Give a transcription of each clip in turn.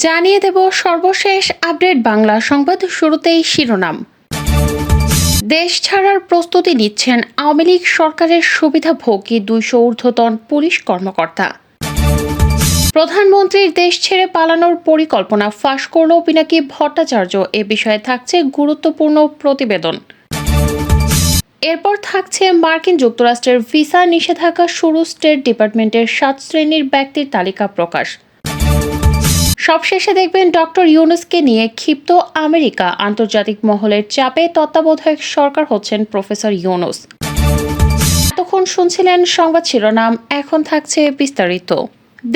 জানিয়ে দেব সর্বশেষ আপডেট বাংলা সংবাদ। শুরুতেই শিরোনাম। দেশ ছাড়ার প্রস্তুতি নিচ্ছেন আওয়ামী লীগ সরকারের সুবিধাভোগী 200 ঊর্ধ্বতন পুলিশ কর্মকর্তা। প্রধানমন্ত্রীর দেশ ছেড়ে পালানোর পরিকল্পনা ফাঁস করল পিনাকি ভট্টাচার্য। এ বিষয়ে থাকছে গুরুত্বপূর্ণ প্রতিবেদন। এরপর থাকছে মার্কিন যুক্তরাষ্ট্রের ভিসা নিষেধাজ্ঞা শুরু, স্টেট ডিপার্টমেন্টের 7 শ্রেণীর ব্যক্তির তালিকা প্রকাশ। সবশেষে দেখবেন ডক্টর ইউনূসকে নিয়ে ক্ষিপ্ত আমেরিকা, আন্তর্জাতিক মহলের চাপে তত্ত্বাবধায়ক সরকার হচ্ছেন প্রফেসর ইউনূস। এতক্ষণ শুনছিলেন সংবাদ শিরোনাম, এখন থাকছে বিস্তারিত।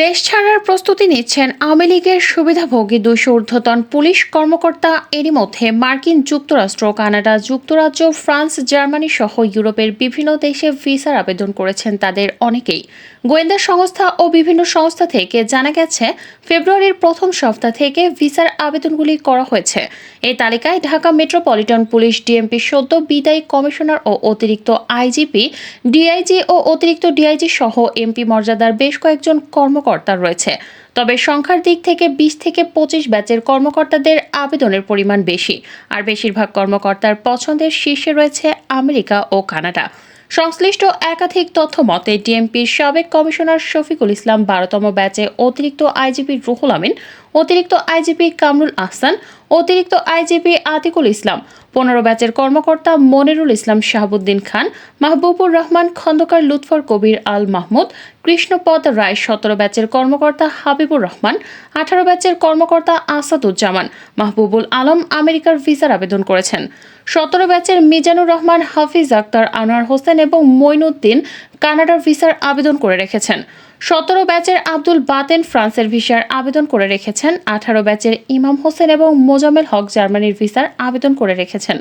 দেশ ছাড়ার প্রস্তুতি নিচ্ছেন আওয়ামী লীগের সুবিধাভোগী 200 ঊর্ধ্বতন পুলিশ কর্মকর্তা। এরই মধ্যে মার্কিন যুক্তরাষ্ট্র, কানাডা, যুক্তরাজ্য, ফ্রান্স, জার্মানি সহ ইউরোপের বিভিন্ন দেশে ভিসার আবেদন করেছেন তাদের অনেকেই। গোয়েন্দা সংস্থা ও বিভিন্ন সংস্থা থেকে জানা গেছে, ফেব্রুয়ারির প্রথম সপ্তাহ থেকে ভিসার আবেদনগুলি করা হয়েছে। এই তালিকায় ঢাকা মেট্রোপলিটন পুলিশ, ডিএমপি সদ্য বিদায়ী কমিশনার ও অতিরিক্ত আইজিপি, ডিআইজি ও অতিরিক্ত ডিআইজি সহ এমপি মর্যাদার বেশ কয়েকজন কর্মকর্তা রয়েছে। তবে সংখ্যার দিক থেকে 20 থেকে 25 ব্যাচের কর্মকর্তাদের আবেদনের পরিমাণ বেশি, আর বেশিরভাগ কর্মকর্তার পছন্দের শীর্ষে রয়েছে আমেরিকা ও কানাডা। সংশ্লিষ্ট একাধিক তথ্য মতে, ডিএমপির সাবেক কমিশনার শফিকুল ইসলাম 12তম ব্যাচে, অতিরিক্ত আইজিপি রুহুল আমিন, অতিরিক্ত আইজিপি কামরুল আহসান, অতিরিক্ত আইজিপি আতিকুল ইসলাম, 15 ব্যাচের কর্মকর্তা মনিরুল ইসলাম শাহাবুদ্দিন খান, মাহবুবুর রহমান খন্দকার, লুৎফর কবির আল মাহমুদ, কৃষ্ণপদ রায়, 17 ব্যাচের কর্মকর্তা হাবিবুর রহমান, 18 ব্যাচের কর্মকর্তা আসাদুজ্জামান, মাহবুবুল আলম আমেরিকার ভিসার আবেদন করেছেন। 17 ব্যাচের মিজানুর রহমান, হাফিজ আক্তার, আনোয়ার হোসেন এবং মঈনুদ্দিন কানাডার ভিসার আবেদন করে রেখেছেন। 17 ব্যাচের আব্দুল বাতেন ফ্রান্সের ভিসার আবেদন করে রেখেছেন। 18 ব্যাচের ইমাম হোসেন এবং মোজাম্মেল হক জার্মানির ভিসার আবেদন করে রেখেছেন।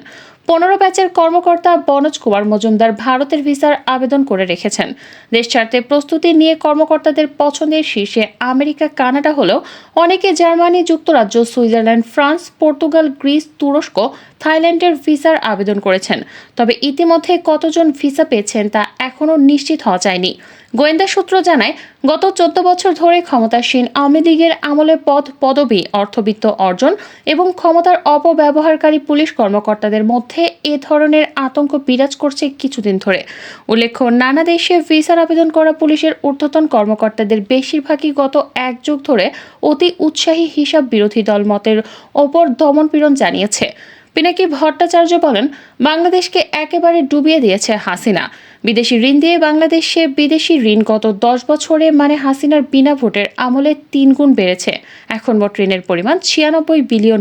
15 ব্যাচের কর্মকর্তা বনজ কুমার মজুমদার ভারতের ভিসার আবেদন করে রেখেছেন। দেশ ছাড়তে প্রস্তুতি নিয়ে কর্মকর্তাদের পছন্দের শীর্ষে আমেরিকা, কানাডা হলেও অনেকে জার্মানি, যুক্তরাজ্য, সুইজারল্যান্ড, ফ্রান্স, পর্তুগাল, গ্রিস, তুরস্ক, থাইল্যান্ডের ভিসার আবেদন করেছেন। তবে ইতিমধ্যে কতজন ভিসা পেয়েছেন তা এখনও নিশ্চিত হওয়া যায়নি। গোয়েন্দা সূত্র জানায়, গত 14 বছর ধরে ক্ষমতাসীন আওয়ামী লীগের আমলে পদ, পদবি, অর্থবিত্ত অর্জন এবং ক্ষমতার অপব্যবহারকারী পুলিশ কর্মকর্তাদের মধ্যে এ ধরনের আতঙ্ক বিরাজ করছে কিছুদিন ধরে। উল্লেখ্য, নানা দেশে ভিসার আবেদন করা পুলিশের ঊর্ধ্বতন কর্মকর্তাদের বেশিরভাগই গত এক যুগ ধরে অতি উৎসাহী হিসাব বিরোধী দল মতের ওপর দমনপীড়ন জানিয়েছে। পিনাকি ভট্টাচার্য বলেন, বাংলাদেশকে একেবারে ডুবিয়ে দিয়েছে হাসিনা। বিদেশি ঋণ দিয়ে বাংলাদেশে বিদেশি ঋণ গত 10 বছরে মানে হাসিনার বিনা ভোটের আমলে 3 গুণ বেড়েছে। এখন মোট ঋণের পরিমাণ $96 বিলিয়ন,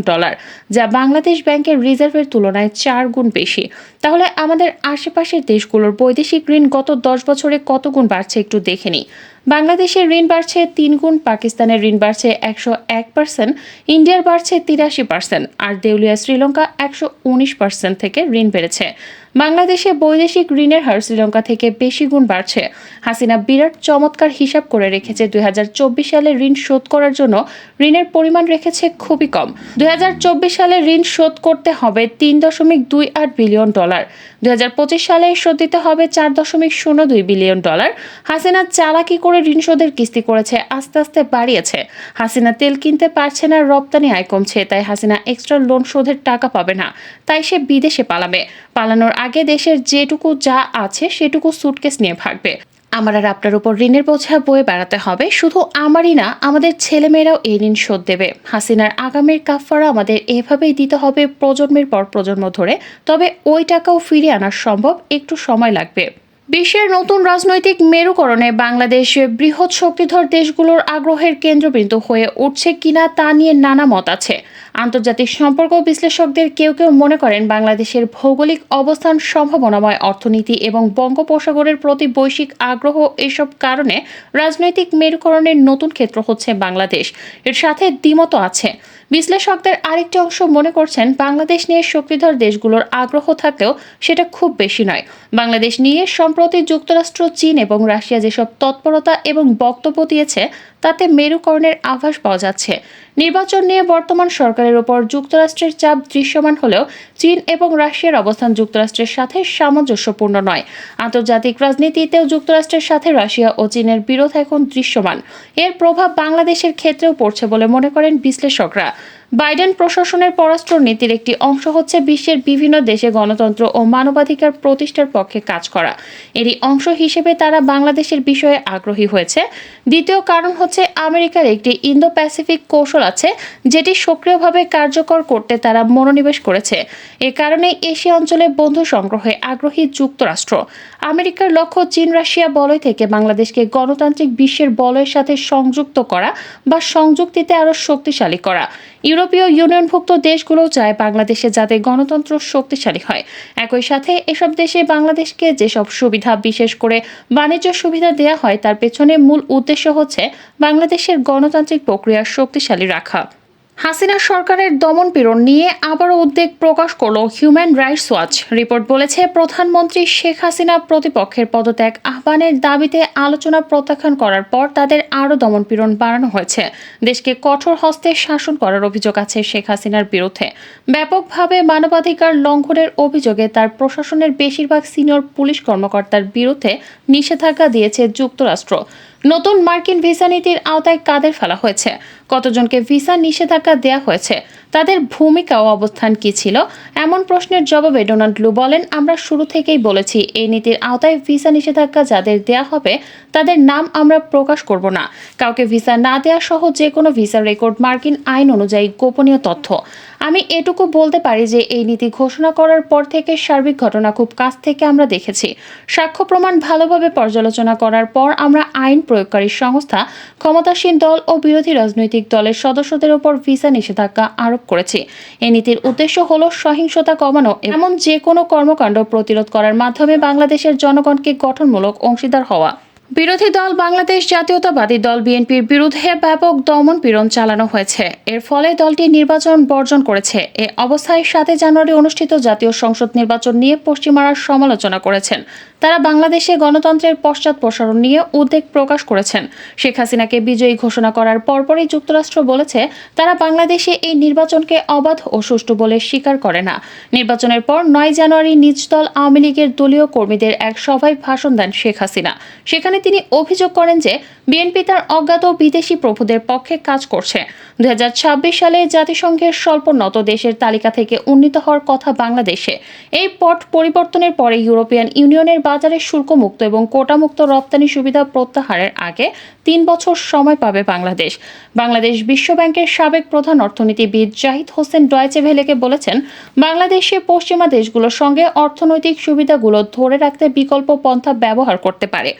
যা বাংলাদেশ ব্যাংকের রিজার্ভের তুলনায় 4 গুণ বেশি। তাহলে আমাদের আশেপাশের দেশগুলোর বৈদেশিক ঋণ গত 10 বছরে কত গুণ বাড়ছে একটু দেখে নিই। বাংলাদেশের ঋণ বাড়ছে 3 গুণ, পাকিস্তানের ঋণ বাড়ছে 101%, ইন্ডিয়ার বাড়ছে 83%, আর দেউলিয়া শ্রীলঙ্কা 119% থেকে ঋণ বেড়েছে। বাংলাদেশে বৈদেশিক ঋণের হার শ্রীলঙ্কা থেকে বেশি গুণ বাড়ছে। হাসিনা বিরাট চমৎকার হিসাব করে রেখেছে। 2024 সালে ঋণ শোধ করার জন্য ঋণের পরিমাণ রেখেছে খুবই কম। 2024 সালে ঋণ শোধ করতে হবে $3.28 বিলিয়ন। 2025 সালে শোধ দিতে হবে $4.02 বিলিয়ন। হাসিনা চালাকি করে ঋণ শোধের কিস্তি করেছে, আস্তে আস্তে বাড়িয়েছে। হাসিনা তেল কিনতে পারছে না, রপ্তানি আয় কমছে, তাই হাসিনা এক্সট্রা লোন শোধের টাকা পাবে না, তাই সে বিদেশে পালাবে। পালানোর আগে দেশের যেটুকু যা আছে সেটুকু সুটকেস নিয়ে ভাগবে। আমার আর আপনার উপর ঋণের বোঝা বয়ে বেড়াতে হবে। শুধু আমারই না, আমাদের ছেলেমেয়েরাও এই ঋণ শোধ দেবে। হাসিনার আগামীর কাফারা আমাদের এভাবেই দিতে হবে প্রজন্মের পর প্রজন্ম ধরে। তবে ওই টাকাও ফিরিয়ে আনা সম্ভব, একটু সময় লাগবে। বিশ্বের নতুন রাজনৈতিক মেরুকরণে বাংলাদেশ বৃহৎ শক্তিধর দেশগুলোর আগ্রহের কেন্দ্রবিন্দু হয়ে উঠছে কিনা তা নিয়ে নানা মত আছে। আন্তর্জাতিক সম্পর্ক বিশ্লেষকদের কেউ কেউ মনে করেন, বাংলাদেশের ভৌগোলিক অবস্থান, সম্ভাবনাময় অর্থনীতি এবং বঙ্গোপসাগরের প্রতি বৈশ্বিক আগ্রহ, এসব কারণে রাজনৈতিক মেরুকরণের নতুন ক্ষেত্র হচ্ছে বাংলাদেশ। এর সাথে দ্বিমত আছে। বিশ্লেষকদের আরেকটি অংশ মনে করছেন, বাংলাদেশ নিয়ে শক্তিধর দেশগুলোর আগ্রহ থাকলেও সেটা খুব বেশি নয়। বাংলাদেশ নিয়ে সম্প্রতি যুক্তরাষ্ট্র, চীন এবং রাশিয়া যেসব তৎপরতা এবং বক্তব্য দিয়েছে তাতে মেরুকরণের আভাস পাওয়া যাচ্ছে। নির্বাচন নিয়ে বর্তমান সরকারের উপর যুক্তরাষ্ট্রের চাপ দৃশ্যমান হলেও চীন এবং রাশিয়ার অবস্থান যুক্তরাষ্ট্রের সাথে সামঞ্জস্যপূর্ণ নয়। আন্তর্জাতিক রাজনীতিতেও যুক্তরাষ্ট্রের সাথে রাশিয়া ও চীনের বিরোধ এখন দৃশ্যমান। এর প্রভাব বাংলাদেশের ক্ষেত্রেও পড়ছে বলে মনে করেন বিশ্লেষকরা। বাইডেন প্রশাসনের পররাষ্ট্র নীতির একটি অংশ হচ্ছে বিশ্বের বিভিন্ন দেশে গণতন্ত্র ও মানবাধিকার প্রতিষ্ঠার পক্ষে কাজ করা। এরই অংশ হিসেবে তারা বাংলাদেশের বিষয়ে আগ্রহী হয়েছে। দ্বিতীয় কারণ হচ্ছে আমেরিকার একটি ইন্দো প্যাসিফিক কৌশল আছে, যেটি সক্রিয়ভাবে কার্যকর করতে তারা মনোনিবেশ করেছে। এ কারণে এশিয়া অঞ্চলে বন্ধু সংগ্রহে আগ্রহী যুক্তরাষ্ট্র। আমেরিকার লক্ষ্য চীন রাশিয়া বলয় থেকে বাংলাদেশকে গণতান্ত্রিক বিশ্বের বলয়ের সাথে সংযুক্ত করা বা সংযুক্তিতে আরও শক্তিশালী করা। ইউরোপীয় ইউনিয়নভুক্ত দেশগুলো চায় বাংলাদেশে যাতে গণতন্ত্র শক্তিশালী হয়। একই সাথে এসব দেশে বাংলাদেশকে যেসব সুবিধা, বিশেষ করে বাণিজ্য সুবিধা দেয়া হয়, তার পেছনে মূল উদ্দেশ্য হচ্ছে বাংলাদেশের গণতান্ত্রিক প্রক্রিয়া শক্তিশালী রাখা। হাসিনা সরকারের দমন-পীড়ন নিয়ে আবারও উদ্বেগ প্রকাশ করল হিউম্যান রাইটস ওয়াচ। রিপোর্ট বলেছে, প্রধানমন্ত্রী শেখ হাসিনা প্রতিপক্ষের পদত্যাগ আহ্বানের দাবিতে আলোচনা প্রত্যাখ্যান করার পর তাদের আরও দমন-পীড়ন বাড়ানো হয়েছে। দেশকে কঠোর হস্তে শাসন করার অভিযোগ আছে শেখ হাসিনার বিরুদ্ধে। ব্যাপকভাবে মানবাধিকার লঙ্ঘনের অভিযোগে তার প্রশাসনের বেশিরভাগ সিনিয়র পুলিশ কর্মকর্তার বিরুদ্ধে নিষেধাজ্ঞা দিয়েছে যুক্তরাষ্ট্র। নতুন মার্কিন ভিসা নীতির আওতায় কাদের ফেলা হয়েছে, কতজনকে ভিসা নিষেধাজ্ঞা দেওয়া হয়েছে, তাদের ভূমিকা ও অবস্থান কি ছিল, এমন প্রশ্নের জবাবে ডোনাল্ড লু বলেন, আমরা শুরু থেকেই বলেছি এই নীতির আওতায় ভিসা নিষেধাজ্ঞা যাদের দেয়া হবে তাদের নাম আমরা প্রকাশ করব না। কাউকে ভিসা না দেওয়া সহ যে কোনো ভিসা রেকর্ড মার্কিন আইন অনুযায়ী গোপনীয় তথ্য। আমি এটুকু বলতে পারি যে এই নীতি ঘোষণা করার পর থেকে সার্বিক ঘটনা খুব কাছ থেকে আমরা দেখেছি। সাক্ষ্য প্রমাণ ভালোভাবে পর্যালোচনা করার পর আমরা আইন প্রয়োগকারী সংস্থা, ক্ষমতাসীন দল ও বিরোধী রাজনৈতিক দলের সদস্যদের উপর ভিসা নিষেধাজ্ঞা আরোপ করেছি। এই নীতির উদ্দেশ্য হল সহিংসতা কমানো, এমন যে কোনো কর্মকাণ্ড প্রতিরোধ করার মাধ্যমে বাংলাদেশের জনগণকে গঠনমূলক অংশীদার হওয়া। বিরোধী দল বাংলাদেশ জাতীয়তাবাদী দল বিএনপির বিরুদ্ধে ব্যাপক দমন-পীড়ন চালানো হয়েছে। এর ফলে দলটি নির্বাচন বর্জন করেছে। এ অবস্থায় 7 জানুয়ারি অনুষ্ঠিত জাতীয় সংসদ নির্বাচন নিয়ে পশ্চিমারা সমালোচনা করেছেন। তারা বাংলাদেশে গণতন্ত্রের পশ্চাৎপসারণ নিয়ে উদ্বেগ প্রকাশ করেছেন। শেখ হাসিনাকে বিজয়ী ঘোষণা করার পরপরই যুক্তরাষ্ট্র বলেছে, তারা বাংলাদেশে এই নির্বাচনকে অবাধ ও সুষ্ঠু বলে স্বীকার করে না। নির্বাচনের পর 9 জানুয়ারি নিজ দল আওয়ামী লীগের দলীয় কর্মীদের এক সভায় ভাষণ দেন শেখ হাসিনা। সেখানে তিনি অভিযোগ করেন যে বিএনপি তার অজ্ঞাত বিদেশি প্রভুদের পক্ষে কাজ করছে। 2026 সালে জাতিসংঘের স্বল্পোন্নত দেশের তালিকা থেকে উন্নীত হওয়ার কথা বাংলাদেশে। এই পট পরিবর্তনের পরে ইউরোপিয়ান ইউনিয়নের বাজারে শুল্কমুক্ত এবং কোটামুক্ত রপ্তানি সুবিধা প্রত্যাহারের আগে 3 বছর সময় পাবে বাংলাদেশ। বাংলাদেশ বিশ্বব্যাংকের সাবেক প্রধান অর্থনীতিবিদ জাহিদ হোসেন ডয়েচে ভেলেকে বলেছেন, বাংলাদেশে পশ্চিমা দেশগুলোর সঙ্গে অর্থনৈতিক সুবিধাগুলো ধরে রাখতে বিকল্প পন্থা ব্যবহার করতে পারে।